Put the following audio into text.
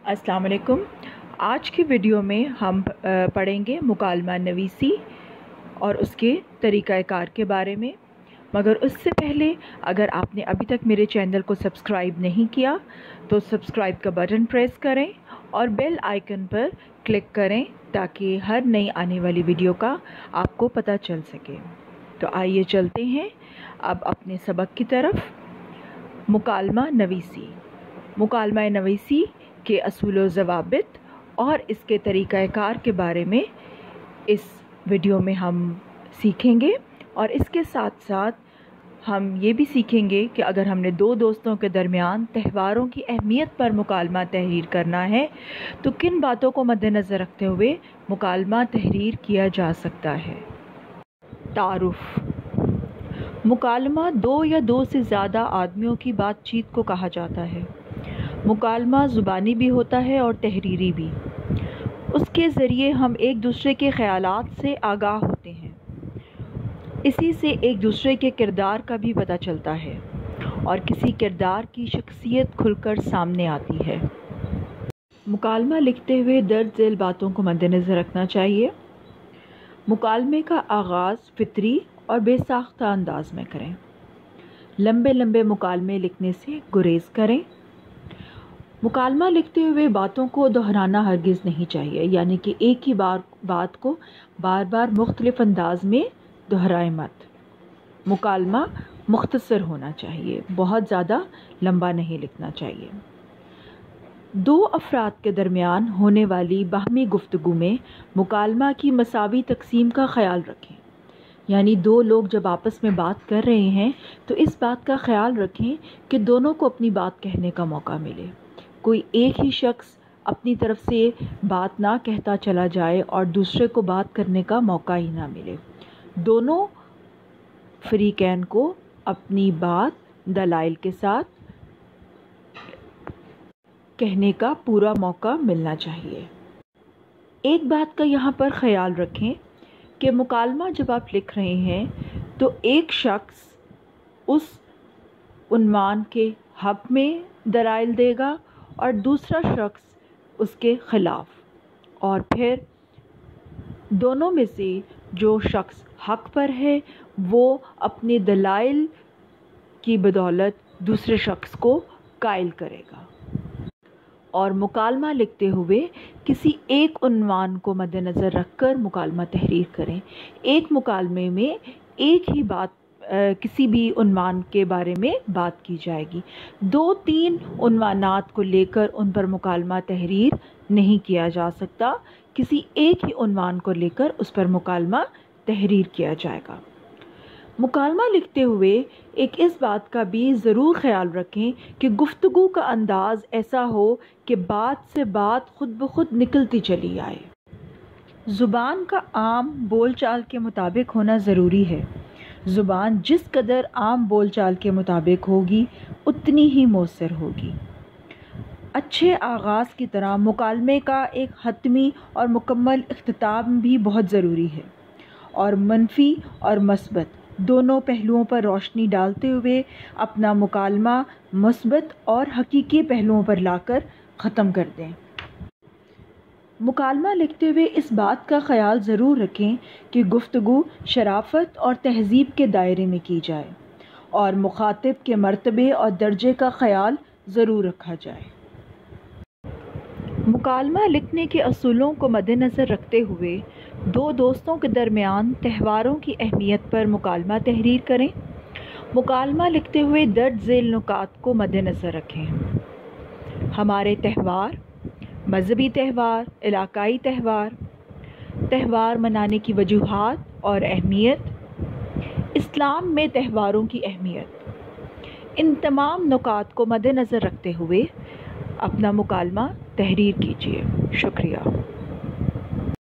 अस्सलाम वालेकुम। आज की वीडियो में हम पढ़ेंगे मुकालमा नवीसी और उसके तरीक़ाकार के बारे में। मगर उससे पहले अगर आपने अभी तक मेरे चैनल को सब्सक्राइब नहीं किया तो सब्सक्राइब का बटन प्रेस करें और बेल आइकन पर क्लिक करें ताकि हर नई आने वाली वीडियो का आपको पता चल सके। तो आइए चलते हैं अब अपने सबक की तरफ। मुकालमा नवीसी। मुकालमा नवीसी के असूल व ज़वाबित और इसके तरीक़ाकार के बारे में इस वीडियो में हम सीखेंगे और इसके साथ साथ हम ये भी सीखेंगे कि अगर हमने दो दोस्तों के दरमियान त्यौहारों की अहमियत पर मुकालमा तहरीर करना है तो किन बातों को मद्देनज़र रखते हुए मुकालमा तहरीर किया जा सकता है। तारुफ़। मुकालमा दो या दो से ज़्यादा आदमियों की बातचीत को कहा जाता है। मुकालमा ज़ुबानी भी होता है और तहरीरी भी। उसके ज़रिए हम एक दूसरे के ख़यालात से आगाह होते हैं। इसी से एक दूसरे के किरदार का भी पता चलता है और किसी किरदार की शख्सियत खुलकर सामने आती है। मुकालमा लिखते हुए दर्ज झेल बातों को मद्देनज़र रखना चाहिए। मुकालमे का आगाज़ फितरी और बेसाख्ता अंदाज में करें। लंबे लंबे मुकालमे लिखने से गुरेज करें। मुकालमा लिखते हुए बातों को दोहराना हरगिज़ नहीं चाहिए, यानी कि एक ही बात को बार बार मुख्तलिफ अंदाज में दोहराए मत। मुकालमा मुख्तसर होना चाहिए, बहुत ज़्यादा लंबा नहीं लिखना चाहिए। दो अफराद के दरमियान होने वाली बाहमी गुफ्तगू में मुकालमा की मसावी तकसीम का ख्याल रखें, यानी दो लोग जब आपस में बात कर रहे हैं तो इस बात का ख्याल रखें कि दोनों को अपनी बात कहने का मौका मिले। कोई एक ही शख्स अपनी तरफ से बात ना कहता चला जाए और दूसरे को बात करने का मौका ही ना मिले। दोनों फरीकैन को अपनी बात दलाइल के साथ कहने का पूरा मौका मिलना चाहिए। एक बात का यहाँ पर ख्याल रखें कि मुकालमा जब आप लिख रहे हैं तो एक शख्स उस उन्वान के हक़ में दलाइल देगा और दूसरा शख्स उसके ख़िलाफ़, और फिर दोनों में से जो शख्स हक़ पर है वो अपने दलाइल की बदौलत दूसरे शख्स को कायल करेगा। और मुकालमा लिखते हुए किसी एक उन्वान को मद्देनज़र रखकर मुकालमा तहरीर करें। एक मुकालमे में एक ही बात किसी भी उन्वान के बारे में बात की जाएगी। दो तीन उन्वानात को लेकर उन पर मुकालमा तहरीर नहीं किया जा सकता। किसी एक ही उन्वान को लेकर उस पर मुकालमा तहरीर किया जाएगा। मुकालमा लिखते हुए एक इस बात का भी ज़रूर ख्याल रखें कि गुफ्तगू का अंदाज़ ऐसा हो कि बात से बात खुद ब खुद निकलती चली आए। ज़ुबान का आम बोल चाल के मुताबिक होना ज़रूरी है। ज़ुबान जिस कदर आम बोल चाल के मुताबिक होगी उतनी ही मौसर होगी। अच्छे आगाज़ की तरह मुकालमे का एक हतमी और मुकम्मल इख्तिताम भी बहुत ज़रूरी है और मनफी और मस्बत दोनों पहलुओं पर रोशनी डालते हुए अपना मुकालमा मस्बत और हकीकी पहलुओं पर लाकर ख़त्म कर दें। मुकालमा लिखते हुए इस बात का ख्याल ज़रूर रखें कि गुफ्तगू शराफत और तहज़ीब के दायरे में की जाए और मुखातिब के मर्तबे और दर्जे का ख्याल ज़रूर रखा जाए। मुकालमा लिखने के असूलों को मद्देनज़र रखते हुए दो दोस्तों के दरमियान त्यौहारों की अहमियत पर मुकालमा तहरीर करें। मुकालमा लिखते हुए दर्ज झेल नुकात को मद्देनज़र रखें। हमारे त्यौहार, मजहबी त्यौहार, इलाकाई त्यौहार, त्यौहार मनाने की वजूहात और अहमियत, इस्लाम में त्यौहारों की अहमियत, इन तमाम नुकात को मद्देनज़र रखते हुए अपना मुकालमा तहरीर कीजिए। शुक्रिया।